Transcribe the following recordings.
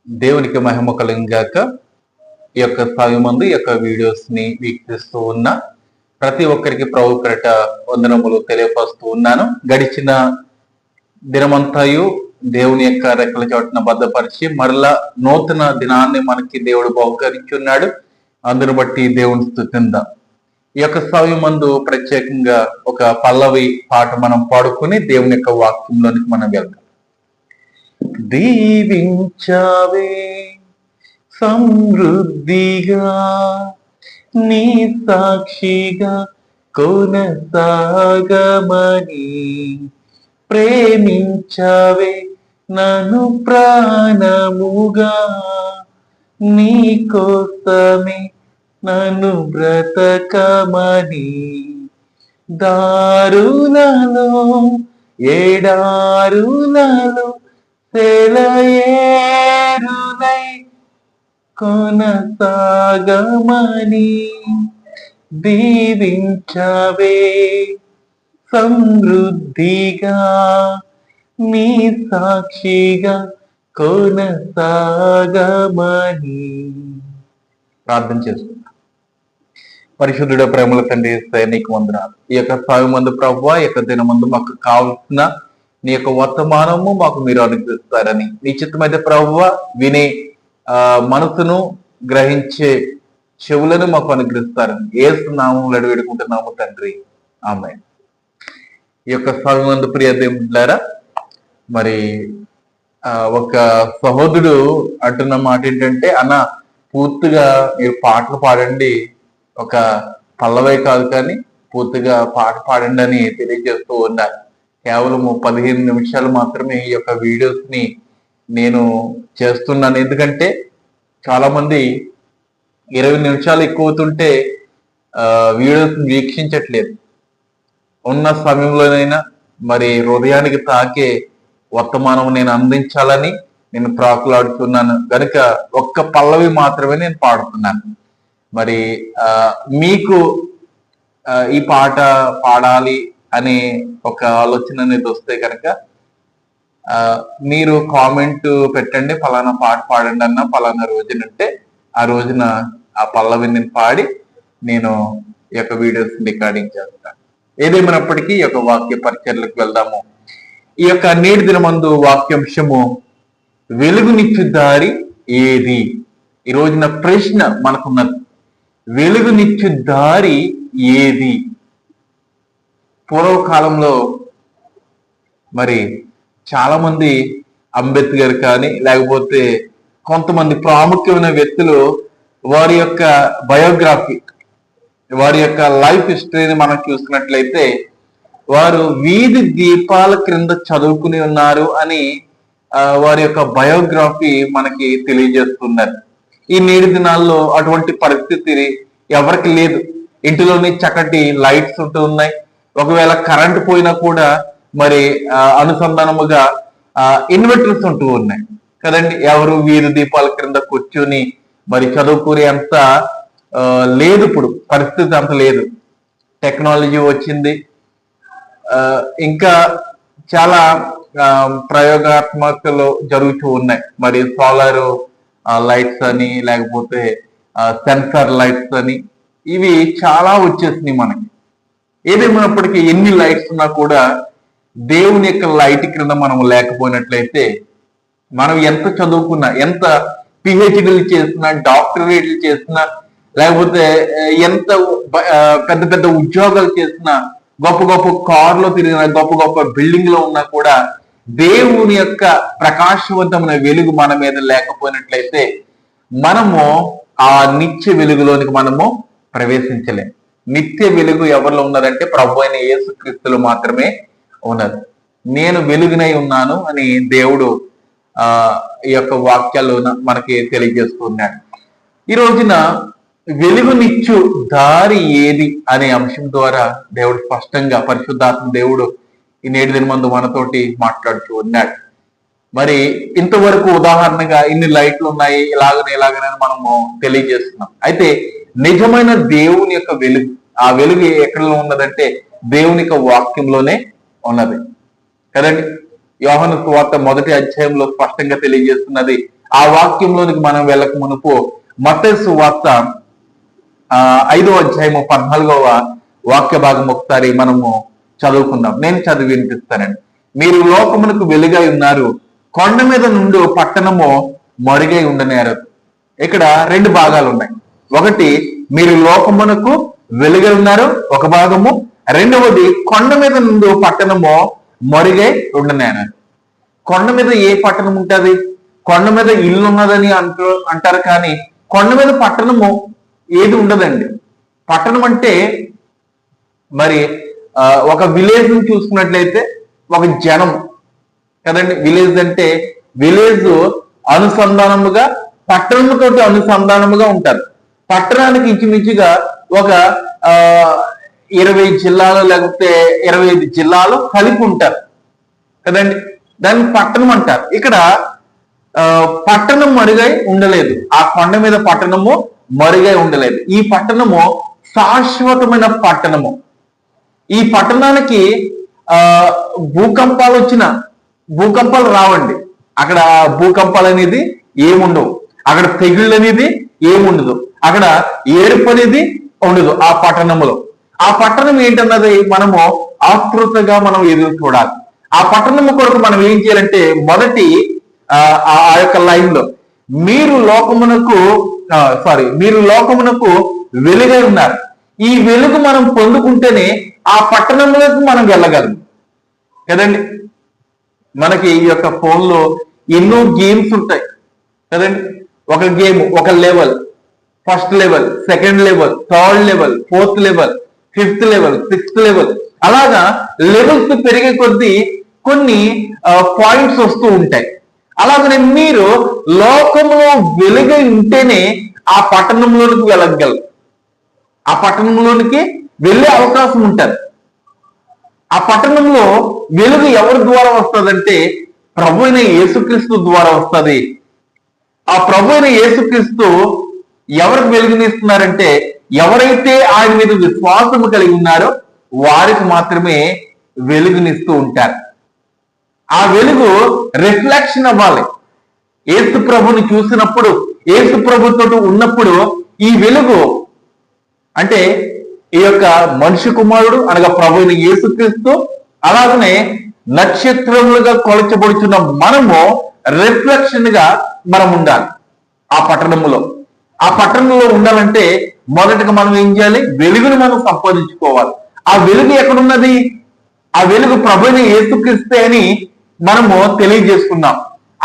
దేవునికి మహిమ కలుగుగాక. ఈ యొక్క సమయమందు ఈ యొక్క వీడియోస్ ని వీక్షిస్తూ ఉన్న ప్రతి ఒక్కరికి ప్రభు పేరిట వందనములు తెలియపరుస్తూ ఉన్నాను. గడిచిన దినమంతయు దేవుని యొక్క రెక్కల చోటున భద్రపరిచి మరలా నూతన దినాన్ని మనకి దేవుడు బహుకరించున్నాడు. అందును బట్టి దేవుని స్తుతిందాం. ఈ యొక్క సమయమందు ప్రత్యేకంగా ఒక పల్లవి పాట మనం పాడుకుని దేవుని యొక్క వాక్యంలోనికి మనం వెళ్తాం. దీవించావే సమృద్ధిగా నీ సాక్షిగా కొనసాగమని, ప్రేమించావే నన్ను ప్రాణముగా నీ కోసమే నన్ను బ్రతకమని, దారులలో ఏడారులలో సెలయేరులై కొనసాగమని, దీవించవే సమృద్ధిగా నీ సాక్షిగా కొనసాగమని. ప్రార్థన చేసుకుంటాం. పరిశుద్ధుడ ప్రేమల తండ్రి నీకు వందనాలు. ఈ యొక్క సమయమందు ప్రభువా, ఈ యొక్క దినమందు మాకు కావాల్సిన నీ యొక్క వర్తమానము మాకు మీరు అనుగ్రహిస్తారని, నీ చిత్తమైతే ప్రభువా వినే మనసును గ్రహించే చెవులను మాకు అనుగ్రహిస్తారని యేసు నామములో వేడుకుంటున్నాము తండ్రి, ఆమేన్. ఈ యొక్క సమయమందు ప్రియ దేవులారా, మరి ఒక సహోదరుడు అంటున్న మాట ఏంటంటే, అన్న పూర్తిగా మీరు పాటలు పాడండి, ఒక పల్లవే కాదు కానీ పూర్తిగా పాట పాడండి అని తెలియజేస్తూ ఉన్నారు. కేవలం 15 నిమిషాలు మాత్రమే ఈ యొక్క వీడియోస్ ని నేను చేస్తున్నాను. ఎందుకంటే చాలా మంది 20 నిమిషాలు ఎక్కువ అవుతుంటే వీడియోస్ వీక్షించట్లేదు. ఉన్న సమయంలోనైనా మరి హృదయానికి తాకే వర్తమానం నేను అందించాలని నేను ప్రాకులాడుతున్నాను కనుక ఒక్క పల్లవి మాత్రమే నేను పాడుతున్నాను. మరి మీకు ఈ పాట పాడాలి అనే ఒక ఆలోచన అనేది వస్తే కనుక మీరు కామెంట్ పెట్టండి, ఫలానా పాట పాడండి అన్న ఫలానా రోజునంటే ఆ రోజున ఆ పల్లవిని నేను పాడి నేను ఈ యొక్క వీడియోస్ రికార్డింగ్ చేస్తాను. ఏదేమైనప్పటికీ ఈ యొక్క వాక్య పరిచర్లకు వెళ్దాము. ఈ యొక్క నేటి దినమందు వాక్యాంశము వెలుగునిచ్చు దారి ఏది? ఈ రోజున ప్రశ్న మనకున్నది, వెలుగునిచ్చు దారి ఏది? పూర్వకాలంలో మరి చాలా మంది అంబేద్కర్ కానీ లేకపోతే కొంతమంది ప్రాముఖ్యమైన వ్యక్తులు వారి యొక్క బయోగ్రఫీ, వారి యొక్క లైఫ్ హిస్టరీని మనం చూసినట్లయితే వారు వీధి దీపాల క్రింద చదువుకుని ఉన్నారు అని వారి యొక్క బయోగ్రఫీ మనకి తెలియజేస్తున్నారు. ఈ నేటి దినాల్లో అటువంటి పరిస్థితి ఎవరికి లేదు. ఇంటిలోని చక్కటి లైట్స్ ఉంటూ ఉన్నాయి. ఒకవేళ కరెంట్ పోయినా కూడా మరి అనుసంధానముగా ఇన్వర్టర్స్ ఉంటూ ఉన్నాయి కదండి. ఎవరు వీధి దీపాల క్రింద కూర్చొని మరి చదువుకునే అంత లేదు, ఇప్పుడు పరిస్థితి అంత లేదు. టెక్నాలజీ వచ్చింది. ఇంకా చాలా ప్రయోగాత్మకలు జరుగుతూ ఉన్నాయి. మరి సోలార్ లైట్స్ అని లేకపోతే సెన్సార్ లైట్స్ అని ఇవి చాలా వచ్చేసినాయి మనకి. ఏదేమైనప్పటికీ ఎన్ని లైట్స్ ఉన్నా కూడా దేవుని యొక్క లైట్ క్రింద మనం లేకపోయినట్లయితే మనం ఎంత చదువుకున్నా, ఎంత పిహెచ్డీలు చేసినా, డాక్టరేట్లు చేసినా, లేకపోతే ఎంత పెద్ద పెద్ద ఉద్యోగాలు చేసినా, గొప్ప గొప్ప కార్లో తిరిగిన, గొప్ప గొప్ప బిల్డింగ్ లో ఉన్నా కూడా దేవుని యొక్క ప్రకాశవంతమైన వెలుగు మన మీద లేకపోయినట్లయితే మనము ఆ నిత్య వెలుగులోనికి మనము ప్రవేశించలేం. నిత్య వెలుగు ఎవరిలో ఉన్నదంటే ప్రభు అయిన యేసుక్రీస్తులో మాత్రమే ఉన్నది. నేను వెలుగునై ఉన్నాను అని దేవుడు ఈ యొక్క వాక్యాలు మనకి తెలియజేస్తున్నాడు. ఈ రోజున వెలుగునిచ్చు దారి ఏది అనే అంశం ద్వారా దేవుడు స్పష్టంగా, పరిశుద్ధాత్మ దేవుడు ఈ నేటి దినమందు మనతోటి మాట్లాడుతూ ఉన్నాడు. మరి ఇంతవరకు ఉదాహరణగా ఇన్ని లైట్లు ఉన్నాయి, ఇలాగనే మనము తెలియజేస్తున్నాం. అయితే నిజమైన దేవుని యొక్క వెలుగు, ఆ వెలుగు ఎక్కడ ఉన్నదంటే దేవుని యొక్క వాక్యంలోనే ఉన్నది కదండి. యోహాను సువార్త 1వ అధ్యాయంలో స్పష్టంగా తెలియజేస్తున్నది, ఆ వాక్యంలోనికి మనం వెళ్ళక మునుపు మత్తయి సువార్త 5వ అధ్యాయము 14వ వాక్య భాగం ఒకసారి మనము చదువుకుందాం. నేను చదివి వినిపిస్తానండి. మీరు లోకమునకు వెలుగై ఉన్నారు, కొండ మీద నుండి పట్టణము మరుగై ఉండనేరదు. ఇక్కడ రెండు భాగాలు ఉన్నాయి. ఒకటి, మీరు లోకమునకు వెలుగై ఉన్నారు ఒక భాగము, రెండవది కొండ మీద నుండి పట్టణము మరుగై ఉండనేరదు. కొండ మీద ఏ పట్టణం ఉంటుంది? కొండ మీద ఇల్లు ఉన్నదని అంటారు, కానీ కొండ మీద పట్టణము ఏది ఉండదండి. పట్టణం అంటే మరి ఒక విలేజ్ ని చూసుకున్నట్లయితే ఒక జనం కదండి. విలేజ్ అంటే విలేజ్ అనుసంధానముగా పట్టణంతో అనుసంధానముగా ఉంటారు. పట్టణానికి ఇంచుమించుగా ఒక 20 జిల్లాలు లేకపోతే 25 జిల్లాలు కలిపి ఉంటారు కదండి. దాన్ని పట్టణం అంటారు. ఇక్కడ పట్టణం మరుగై ఉండలేదు. ఆ కొండ మీద పట్టణము మరుగై ఉండలేదు. ఈ పట్టణము శాశ్వతమైన పట్టణము. ఈ పట్టణానికి భూకంపాలు రావండి. అక్కడ భూకంపాలు అనేది ఏముండవు. అక్కడ తెగుళ్ళు అనేది ఏముండదు. అక్కడ ఏడుపు అనేది ఉండదు ఆ పట్టణంలో. ఆ పట్టణం ఏంటన్నది మనము ఆతృతగా మనం ఎదురు చూడాలి. ఆ పట్టణము కొరకు మనం ఏం చేయాలంటే మొదటి ఆ యొక్క లైన్ లో మీరు లోకమునకు వెలుగై ఉన్నారు. ఈ వెలుగు మనం పొందుకుంటేనే ఆ పట్టణంలోకి మనం వెళ్ళగలం కదండి. మనకి ఈ యొక్క ఫోన్లో ఎన్నో గేమ్స్ ఉంటాయి కదండి. ఒక గేమ్ ఒక level, first level, second level, third level, fourth level, fifth level, sixth level, అలాగా లెవెల్స్ పెరిగే కొద్దీ కొన్ని పాయింట్స్ వస్తూ ఉంటాయి. అలాగనే మీరు లోకంలో వెలుగై ఉంటేనే ఆ పట్టణంలోనికి వెళ్ళగలరు. ఆ పట్టణంలోనికి వెళ్ళే అవకాశం ఉంటుంది. ఆ పట్టణంలో వెలుగు ఎవరి ద్వారా వస్తుందంటే ప్రభు అయిన యేసుక్రీస్తు ద్వారా వస్తుంది. ఆ ప్రభు అయిన యేసుక్రీస్తు ఎవరికి వెలుగునిస్తున్నారంటే ఎవరైతే ఆయన మీద విశ్వాసము కలిగి ఉన్నారో వారికి మాత్రమే వెలుగునిస్తూ ఉంటారు. ఆ వెలుగు రిఫ్లెక్షన్ అవ్వాలి. యేసు ప్రభుని చూసినప్పుడు, యేసు ప్రభుతో ఉన్నప్పుడు ఈ వెలుగు అంటే ఈ యొక్క మనిషి కుమారుడు అనగా ప్రభు అయిన యేసుక్రీస్తు, అలాగనే నక్షత్రములుగా కొలచబడుతున్న మనము రిఫ్లెక్షన్ గా మనం ఉండాలి ఆ పట్టణంలో. ఆ పట్టణంలో ఉండాలంటే మొదటగా మనం ఏం చేయాలి? వెలుగును మనం సంపాదించుకోవాలి. ఆ వెలుగు ఎక్కడున్నది? ఆ వెలుగు ప్రభుని యేసుక్రీస్తే అని మనము తెలియజేసుకున్నాం.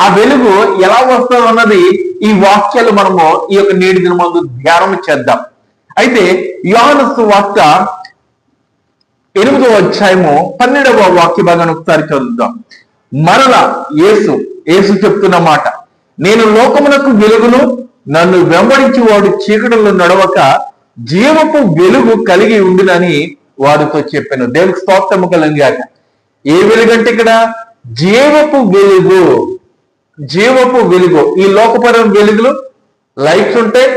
ఆ వెలుగు ఎలా వస్తుంది అన్నది ఈ వాక్యాలు మనము ఈ యొక్క నేటి దినమందు ధ్యానం చేద్దాం. అయితే యోహాను సువార్త 8వ అధ్యాయము 12వ వాక్య భాగాన్ని ఒకసారి చదువుదాం. మరలా యేసు చెప్తున్న మాట, నేను లోకమునకు వెలుగును, నన్ను వెంబడించి వాడు చీకటిలో నడవక జీవపు వెలుగు కలిగి ఉండునని వారితో చెప్పాను. దేవునికి స్తోత్రము కలుగాక. ఏ వెలుగంటే ఇక్కడ జీవపు వెలుగు. జీవపు వెలుగు. ఈ లోకపరం వెలుగులు లైట్స్ ఉంటాయి,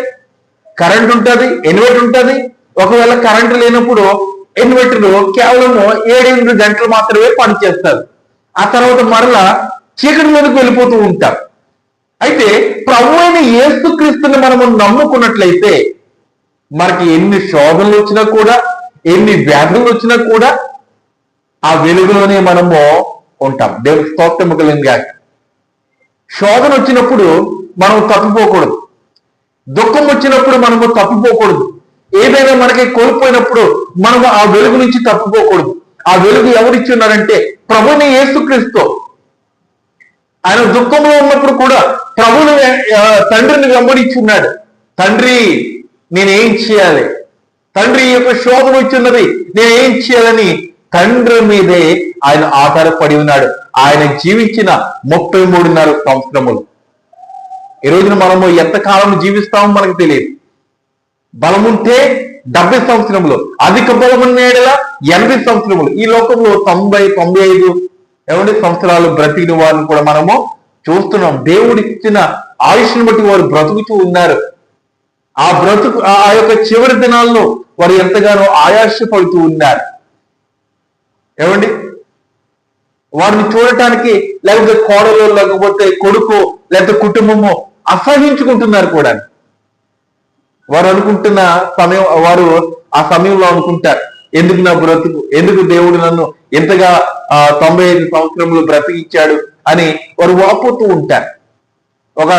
కరెంట్ ఉంటుంది, ఇన్వర్టర్ ఉంటుంది. ఒకవేళ కరెంట్ లేనప్పుడు ఇన్వర్టర్ కేవలం 7-8 గంటలు మాత్రమే పనిచేస్తారు. ఆ తర్వాత మరలా చీకటిలోకి వెళ్ళిపోతూ ఉంటారు. అయితే ప్రభు అయిన యేసుక్రీస్తుని మనము నమ్ముకున్నట్లయితే మనకి ఎన్ని శోధనలు వచ్చినా కూడా, ఎన్ని వ్యాధులు వచ్చినా కూడా ఆ వెలుగులోనే మనము ఉంటాం. దేవుని స్తోత్రము కలుగుగాక. శోధన వచ్చినప్పుడు మనం తప్పిపోకూడదు. దుఃఖం వచ్చినప్పుడు మనము తప్పిపోకూడదు. ఏదైనా మనకి కోల్పోయినప్పుడు మనము ఆ వెలుగు నుంచి తప్పిపోకూడదు. ఆ వెలుగు ఎవరిచ్చున్నారంటే ప్రభుని యేసుక్రీస్తు. ఆయన దుఃఖంలో ఉన్నప్పుడు కూడా ప్రభుని తండ్రిని వెంబడించున్నాడు. తండ్రి నేనేం చేయాలి? తండ్రి యొక్క శోధన వచ్చిన్నది, నేనేం చేయాలని తండ్రి మీదే ఆయన ఆధారపడి ఉన్నాడు. ఆయన జీవించిన 33.5 సంవత్సరములు. ఈ రోజున మనము ఎంతకాలం జీవిస్తామో మనకు తెలియదు. బలం ఉంటే 70 సంవత్సరములు, అధిక బలం ఉన్న 80 సంవత్సరములు. ఈ లోకంలో 90-95 సంవత్సరాలు బ్రతికిన వారిని కూడా మనము చూస్తున్నాం. దేవుడు ఇచ్చిన ఆయుష్ని బట్టి వారు బ్రతుకుతూ ఉన్నారు. ఆ యొక్క చివరి దినాల్లో వారు ఎంతగానో ఆయాసపడుతూ ఉన్నారు. వారిని చూడటానికి లేకపోతే కోడలు లేకపోతే కొడుకు లేకపోతే కుటుంబము అసహించుకుంటున్నారు కూడా. వారు అనుకుంటున్న సమయం, వారు ఆ సమయంలో అనుకుంటారు, ఎందుకు నా బ్రతుకు, ఎందుకు దేవుడు నన్ను ఎంతగా 95 సంవత్సరములు బ్రతికిచ్చాడు అని వారు వాపోతూ ఉంటారు. ఒక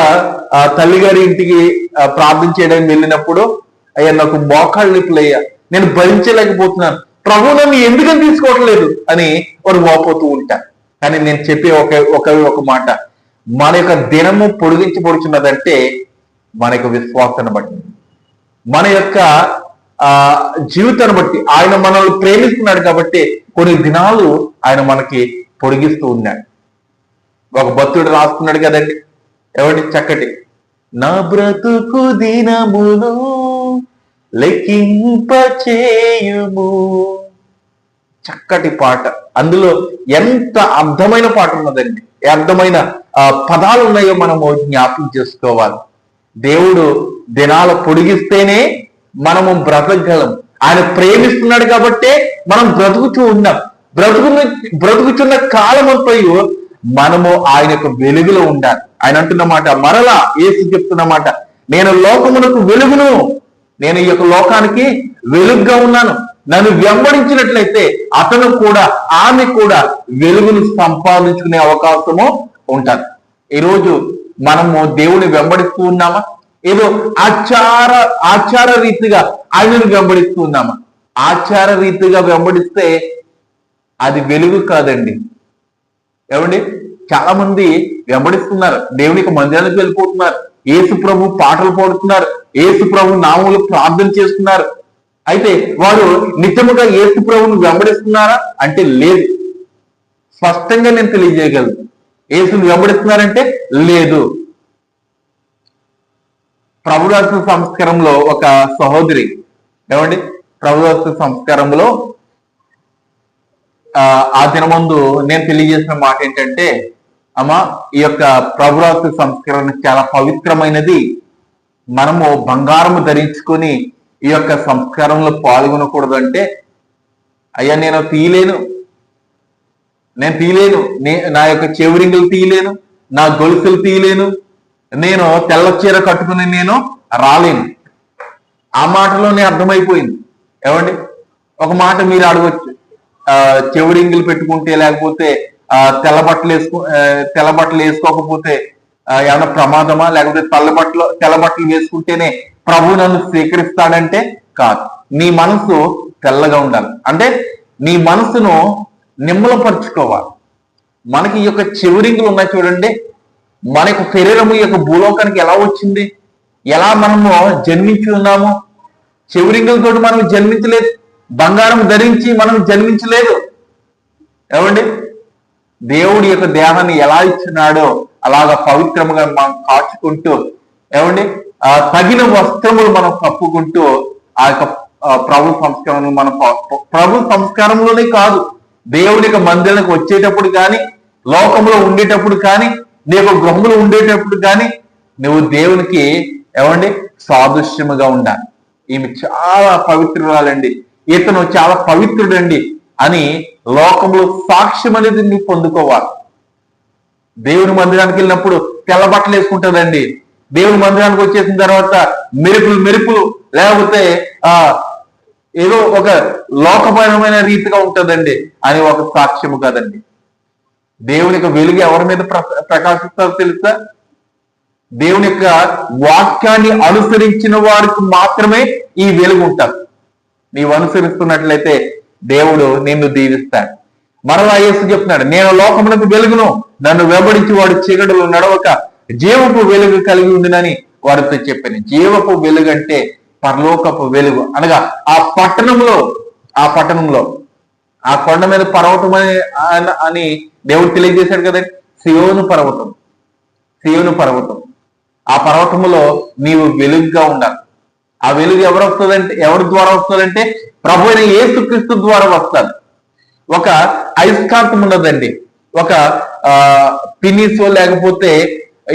తల్లిగారి ఇంటికి ప్రార్థన చేయడానికి వెళ్ళినప్పుడు, అయ్యా నాకు మోకాళ్ళు నొప్పులు అయ్యా, నేను భరించలేకపోతున్నాను, ప్రభు నన్ను ఎందుకని తీసుకోవట్లేదు అని వారు వాపోతూ ఉంటారు. కానీ నేను చెప్పే ఒక మాట, మన యొక్క దినము పొడిగించబడుచున్నదంటే మన యొక్క విశ్వాసాన్ని బట్టి, మన యొక్క జీవితాన్ని బట్టి. ఆయన మనల్ని ప్రేమిస్తున్నాడు కాబట్టి కొన్ని దినాలు ఆయన మనకి పొడిగిస్తూ ఉన్నాడు. ఒక భక్తుడు రాస్తున్నాడు కదండి, ఎవరి చక్కటి, నా బ్రతుకు దినములు లెక్కింప చేయుము. చక్కటి పాట, అందులో ఎంత అర్థమైన పాట ఉన్నదండి, అర్థమైన పదాలు ఉన్నాయో మనము జ్ఞాపకం చేసుకోవాలి. దేవుడు దినాలు పొడిగిస్తేనే మనము బ్రతకగలం. ఆయన ప్రేమిస్తున్నాడు కాబట్టే మనం బ్రతుకుచూ ఉన్నాం. బ్రతుకుచున్న కాలమంతయు మనము ఆయన యొక్క వెలుగులో ఉండాలి. ఆయన అంటున్నమాట, మరలా యేసు చెప్తున్నమాట, నేను లోకమునకు వెలుగును, నేను ఈ యొక్క లోకానికి వెలుగుగా ఉన్నాను. నన్ను వెంబడించినట్లయితే అతను కూడా, ఆమె కూడా వెలుగును సంపాదించుకునే అవకాశము ఉంటుంది. ఈరోజు మనము దేవుని వెంబడిస్తూ ఉన్నామా? ఏదో ఆచార రీతిగా ఆయనను వెంబడిస్తూ ఉన్నామా? ఆచార రీతిగా వెంబడిస్తే అది వెలుగు కాదండి. ఏమండి, చాలా మంది వెంబడిస్తున్నారు, దేవునికి మందిరానికి వెళ్ళిపోతున్నారు, యేసు ప్రభు పాటలు పాడుతున్నారు, యేసు ప్రభు నామములు ప్రార్థన చేస్తున్నారు. అయితే వారు నిజముగా యేసు ప్రభువును వెంబడిస్తున్నారా అంటే లేదు. స్పష్టంగా నేను తెలియజేయగలను, యేసును వెంబడిస్తున్నారంటే లేదు. ప్రభుదాసు సంస్కారంలో ఒక సహోదరి, ఏమండి, ప్రభుదాసు సంస్కారంలో ఆ దినమందు నేను తెలియజేసిన మాట ఏంటంటే, అమ్మా, ఈ యొక్క ప్రభురాత్రి సంస్కరణ చాలా పవిత్రమైనది. మనము బంగారము ధరించుకొని ఈ యొక్క సంస్కారంలో పాల్గొనకూడదు అంటే, అయ్యా నేను తీయలేను, నా యొక్క చెవిరింగులు తీయలేను, నా గొలుసులు తీయలేను, నేను తెల్ల చీర కట్టుకుని నేను రాలేను. ఆ మాటలోనే అర్థమైపోయింది. ఏమండి, ఒక మాట మీరు అడగచ్చు, చెవిరింగులు పెట్టుకుంటే లేకపోతే తెల్ల బట్టలు వేసుకోకపోతే ఏమైనా ప్రమాదమా, లేకపోతే తెల్ల బట్టలు వేసుకుంటేనే ప్రభు నన్ను స్వీకరిస్తాడంటే కాదు. నీ మనసు తెల్లగా ఉండాలి, అంటే నీ మనసును నిమ్మలపరుచుకోవాలి. మనకి ఈ యొక్క చెవిరింగులు ఉన్నాయి చూడండి, మన యొక్క శరీరము ఈ యొక్క భూలోకానికి ఎలా వచ్చింది, ఎలా మనము జన్మించి ఉన్నాము? చెవిరింగులతో మనం జన్మించలేదు, బంగారం ధరించి మనం జన్మించలేదు. ఏమండి, దేవుడి యొక్క దేహాన్ని ఎలా ఇచ్చినాడో అలాగా పవిత్రముగా మనం కాచుకుంటూ, ఏమండి, తగిన వస్త్రములు మనం కప్పుకుంటూ ఆ యొక్క ప్రభు సంస్కారం మనం ప్రభు సంస్కారంలోనే కాదు, దేవుని యొక్క మందిరానికి వచ్చేటప్పుడు కానీ, లోకంలో ఉండేటప్పుడు కానీ, నీ యొక్క గృహంలో ఉండేటప్పుడు కానీ నువ్వు దేవునికి, ఏమండి, సాదృశ్యముగా ఉండాలి. ఈమె చాలా పవిత్రురాలండి, ఇతను చాలా పవిత్రుడండి అని లోకంలో సాక్ష్యం అనేది నువ్వు పొందుకోవాలి. దేవుని మందిరానికి వెళ్ళినప్పుడు తెల్ల బట్టలు వేసుకుంటుందండి, దేవుని మందిరానికి వచ్చేసిన తర్వాత మెరుపులు లేకపోతే ఏదో ఒక లోకపరమైన రీతిగా ఉంటుందండి అని ఒక సాక్ష్యము కదండి. దేవుని యొక్క వెలుగు ఎవరి మీద ప్రకాశిస్తారో తెలుసా? దేవుని యొక్క వాక్యాన్ని అనుసరించిన వారికి మాత్రమే ఈ వెలుగు ఉంటారు. నీవు అనుసరిస్తున్నట్లయితే దేవుడు నిన్ను దీవిస్తాడు. మరలా యేసు చెప్తున్నాడు, నేను లోకమునకు వెలుగును, నన్ను వెంబడించి వాడు చీకటిలో నడవక జీవపు వెలుగు కలిగి ఉందినని వారితో చెప్పాను. జీవపు వెలుగు అంటే పరలోకపు వెలుగు, అనగా ఆ పట్టణంలో ఆ కొండ మీద పర్వతం అని దేవుడు తెలియజేశాడు కదండి. సియోను పర్వతం, ఆ పర్వతములో నీవు వెలుగుగా ఉండాలి. ఆ వెలుగు ఎవరి ద్వారా వస్తుందంటే ప్రభు అయిన యేసుక్రీస్తు ద్వారా వస్తాడు. ఒక అయస్కాంతం ఉన్నదండి, ఒక పిన్నిసో లేకపోతే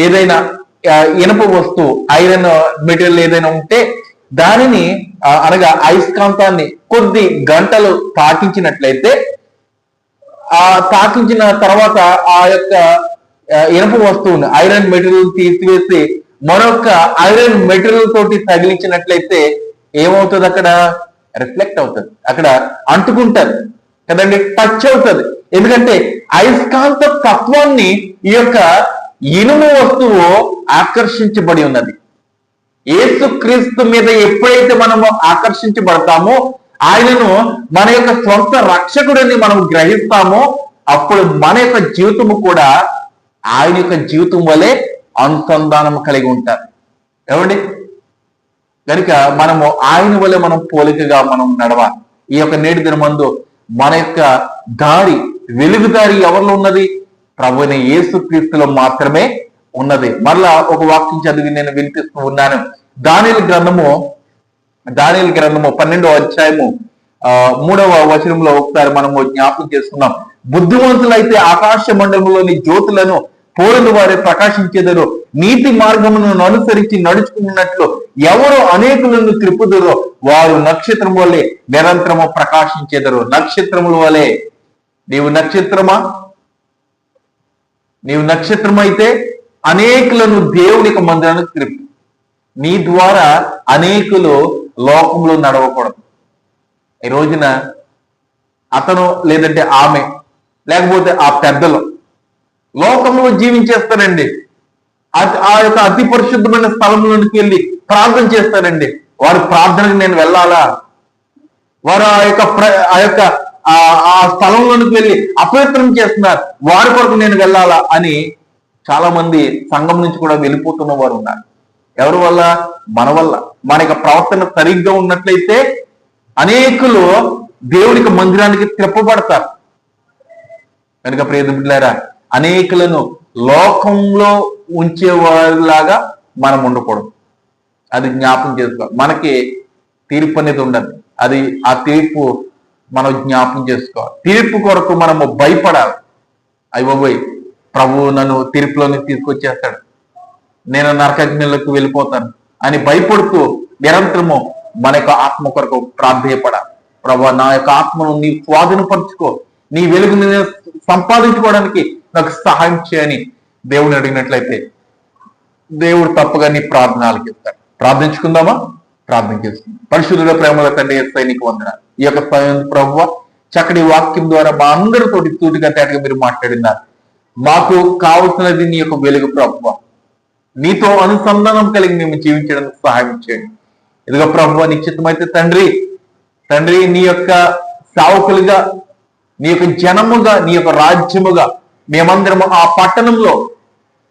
ఏదైనా ఇనప వస్తువు, ఐరన్ మెటీరియల్ ఏదైనా ఉంటే దానిని అనగా అయస్కాంతాన్ని కొద్ది గంటలు తాకించినట్లయితే, ఆ తాకించిన తర్వాత ఆ యొక్క ఇనప వస్తువుని ఐరన్ మెటీరియల్ తీసివేసి మరొక ఐరన్ మెటీరియల్ తోటి తగిలించినట్లయితే ఏమవుతుంది? అక్కడ రిఫ్లెక్ట్ అవుతుంది, అక్కడ అంటుకుంటది కదండి, టచ్ అవుతుంది. ఎందుకంటే అయస్కాంత తత్వాన్ని ఈ యొక్క ఇనుము వస్తువు ఆకర్షించబడి ఉన్నది. యేసుక్రీస్తు మీద ఎప్పుడైతే మనము ఆకర్షించబడతామో, ఆయనను మన యొక్క స్వంత రక్షకుడిని మనం గ్రహిస్తామో, అప్పుడు మన యొక్క జీవితము కూడా ఆయన యొక్క జీవితం వలె అనుసంధానం కలిగి ఉంటారు. ఏమండి? కనుక మనము ఆయన వలె మనం పోలికగా మనం నడవాలి. ఈ యొక్క నేటి దినమందు మన యొక్క దారి, వెలుగు దారి ఎవరిలో ఉన్నది? ప్రభువైన యేసుక్రీస్తులో మాత్రమే ఉన్నది. మరలా ఒక వాక్యం చదివి నేను వినిపిస్తూ ఉన్నాను. దానియేలు గ్రంథము 12వ అధ్యాయము 3వ వచనంలో ఒకసారి మనము జ్ఞాపకం చేసుకున్నాం. బుద్ధిమంతులైతే ఆకాశ మండలంలోని జ్యోతులను పోలిన వారే ప్రకాశించేదరు, నీతి మార్గమును అనుసరించి నడుచుకున్నట్లు ఎవరు అనేకులను త్రిప్పుదరో వారు నక్షత్రం వలె నిరంతరము ప్రకాశించేదరు. నక్షత్రముల వలె నీవు నక్షత్రమా? నీవు నక్షత్రం అయితే అనేకులను దేవుని యొక్క మందిరానికి త్రిప్పు. నీ ద్వారా అనేకులు లోకంలో నడవకూడదు. ఈ రోజున అతను లేదంటే ఆమె లేకపోతే ఆ పెద్దలు లోకంలో జీవించేస్తారండి. ఆ యొక్క అతి పరిశుద్ధమైన స్థలంలోనికి వెళ్ళి ప్రార్థన చేస్తారండి. వారి ప్రార్థనకి నేను వెళ్ళాలా? వారు ఆ యొక్క ఆ స్థలంలోనికి వెళ్ళి అపవిత్రం చేస్తున్నారు, వారి కొరకు నేను వెళ్ళాలా అని చాలా మంది సంఘం నుంచి కూడా వెళ్ళిపోతున్న వారు ఉన్నారు. ఎవరి వల్ల? మన వల్ల. మన యొక్క ప్రవర్తన సరిగ్గా ఉన్నట్లయితే అనేకులు దేవునికి మందిరానికి తిప్పబడతారు. కనుక ప్రియ బిడ్డలారా, అనేకులను లోకంలో ఉంచేవారిలాగా మనం ఉండకూడదు. అది జ్ఞాపకం చేసుకోవాలి. మనకి తీర్పు అనేది ఉండదు. అది ఆ తీర్పు మనం జ్ఞాపకం చేసుకోవాలి. తీర్పు కొరకు మనము భయపడాలి. అయ్యబాబోయ్, ప్రభువు నన్ను తీర్పులోని తీసుకొచ్చేస్తాడు, నేను నరకజ్ఞలకు వెళ్ళిపోతాను అని భయపడుతూ నిరంతరము మన యొక్క ఆత్మ కొరకు ప్రార్థయపడాలి. ప్రభు, నా యొక్క ఆత్మను నీ స్వాధీనపరుచుకో, నీ వెలుగుని సంపాదించుకోవడానికి నాకు సహాయం చేయని దేవుని అడిగినట్లయితే దేవుడు తప్పగా నీ ప్రార్థన ఆలకిస్తాడు. ప్రార్థించుకుందామా? ప్రార్థన చేసుకుందాం. పరిశుద్ధుల ప్రేమల తండ్రి యేసయ్య నీకు వందనాలు. ఈ యొక్క సమయం ప్రభువ చక్కటి వాక్యం ద్వారా మా అందరితోటి సూటిగా తేటగా మీరు మాట్లాడినారు. మాకు కావలసినది నీ యొక్క వెలుగు ప్రభువ. నీతో అనుసంధానం కలిగి మేము జీవించడానికి సహాయం చేయండి. ఇదిగో ప్రభువ, నిశ్చితమైతే తండ్రి నీ యొక్క సేవకులుగా, నీ యొక్క జనముగా, నీ యొక్క రాజ్యముగా మేమందరము ఆ పట్టణంలో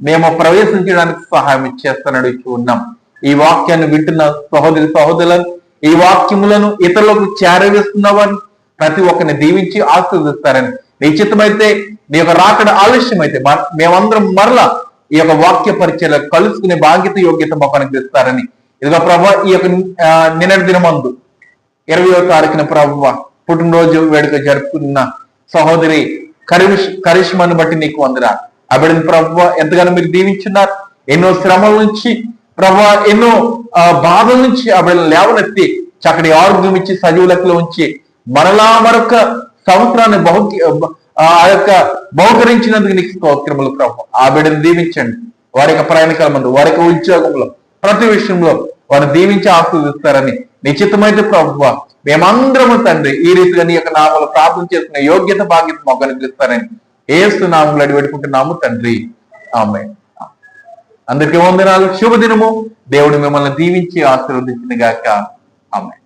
మేము ప్రవేశించడానికి సహాయం చేస్తానని అడుగుతూ ఉన్నాం. ఈ వాక్యాన్ని వింటున్న సహోదరులను, ఈ వాక్యములను ఇతరులకు చేరవేస్తున్నవారిని ప్రతి ఒక్కరిని దీవించి ఆశీర్వదిస్తారని, నిశ్చితమైతే నీ యొక్క రాకడ ఆలస్యమైతే మేమందరం మరలా ఈ యొక్క వాక్య పరిచయాలు కలుసుకునే బాధ్యత, యోగ్యత మాకు అనుగ్రహిస్తారని, ఇదిగో ప్రభు ఈ యొక్క నిన్నటి దినమందు 20వ తారీఖున ప్రభువ పుట్టినరోజు వేడుక జరుపుకున్న సహోదరి కరిష్మాను బట్టి నీకు వందనాలు. ఆ బిడ్డను ప్రభువ ఎంతగానో మీరు దీవించున్నారు. ఎన్నో శ్రమల నుంచి ప్రభువ, ఎన్నో బాధల నుంచి ఆ బిడ్డను లేవనెత్తి చక్కటి ఆరోగ్యం ఇచ్చి సజీవులకులో ఉంచి మరలా మరొక సంవత్సరాన్ని ఆ యొక్క బహుకరించినందుకు నీకు స్తోత్రములు ప్రభు. ఆ బిడ్డను దీవించండి. వారి యొక్క ప్రయాణికాల ముందు, వారి యొక్క ఉద్యోగంలో, ప్రతి విషయంలో వారిని దీవించి ఆశీర్వదిస్తారని నిశ్చితమైతే ప్రభువ మేమందరము తండ్రి ఈ రీతిగా నీ యొక్క నామలు ప్రార్థన చేసుకునే యోగ్యత బాధ్యత మాకు అనుగ్రహిస్తారని యేసు నామములో అడిపెట్టుకుంటున్నాము తండ్రి. ఆమేన్. అందరికీ వందనాలు. శుభదినము. దేవుడు మిమ్మల్ని దీవించి ఆశీర్వదించిన గాక. ఆమేన్.